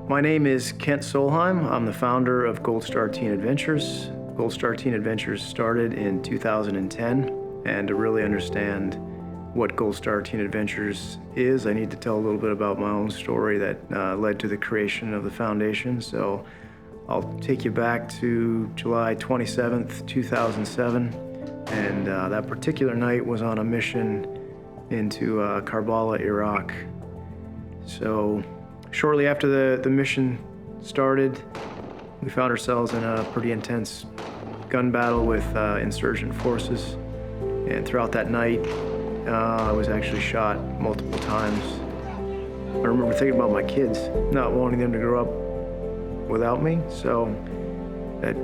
My name is Kent Solheim. I'm the founder of Gold Star Teen Adventures. Gold Star Teen Adventures started in 2010, and to really understand what Gold Star Teen Adventures is, I need to tell a little bit about my own story that led to the creation of the foundation. So I'll take you back to July 27th, 2007, and that particular night was on a mission into Karbala, Iraq. So shortly after the mission started, we found ourselves in a pretty intense gun battle with insurgent forces. And throughout that night, I was actually shot multiple times. I remember thinking about my kids, not wanting them to grow up without me. So that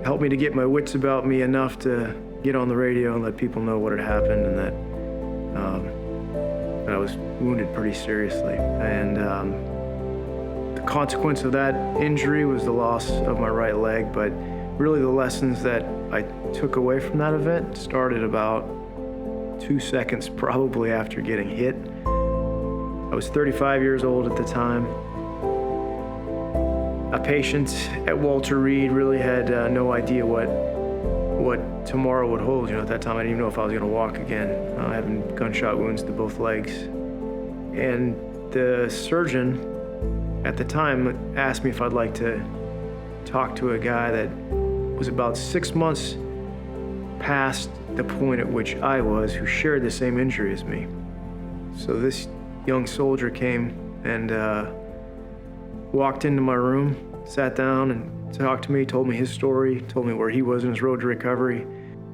helped me to get my wits about me enough to get on the radio and let people know what had happened, and that I was wounded pretty seriously. And the consequence of that injury was the loss of my right leg, but really the lessons that I took away from that event started about 2 seconds probably after getting hit. I was 35 years old at the time. A patient at Walter Reed really had no idea what tomorrow would hold. At that time I didn't even know if I was gonna walk again, having gunshot wounds to both legs. And the surgeon at the time asked me if I'd like to talk to a guy that was about 6 months past the point at which I was, who shared the same injury as me. So this young soldier came and walked into my room, sat down and talked to me, told me his story, told me where he was in his road to recovery.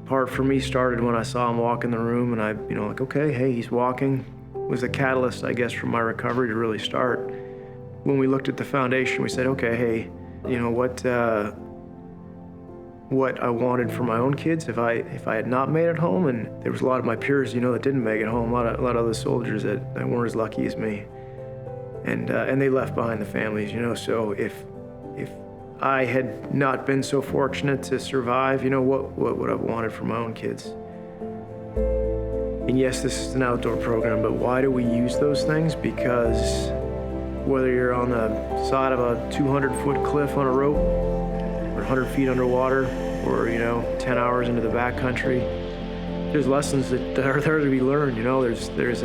Part for me started when I saw him walk in the room, and I, like, okay, hey, he's walking. It was the catalyst, I guess, for my recovery to really start. When we looked at the foundation, we said, okay, hey, what I wanted for my own kids if I had not made it home. And there was a lot of my peers, that didn't make it home, a lot of other soldiers that weren't as lucky as me. And they left behind the families, so if I had not been so fortunate to survive, what would I have wanted for my own kids? And yes, this is an outdoor program, but why do we use those things? Because whether you're on the side of a 200-foot cliff on a rope, or 100 feet underwater, or 10 hours into the backcountry, there's lessons that are there to be learned. There's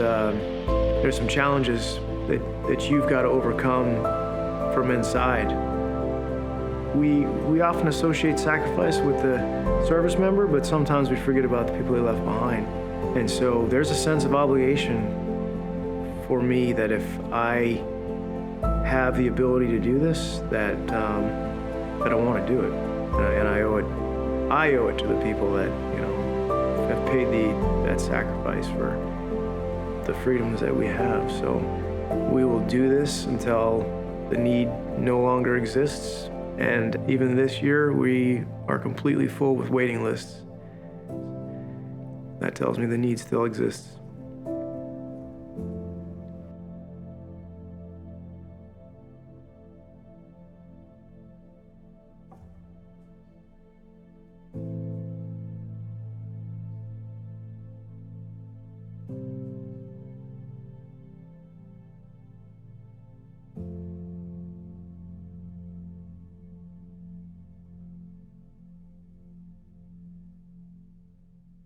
some challenges that you've got to overcome from inside. We often associate sacrifice with the service member, but sometimes we forget about the people they left behind. And so there's a sense of obligation for me that if I have the ability to do this, that I want to do it, and I owe it to the people that have paid that sacrifice for the freedoms that we have. So we will do this until the need no longer exists. And even this year, we are completely full with waiting lists. That tells me the need still exists.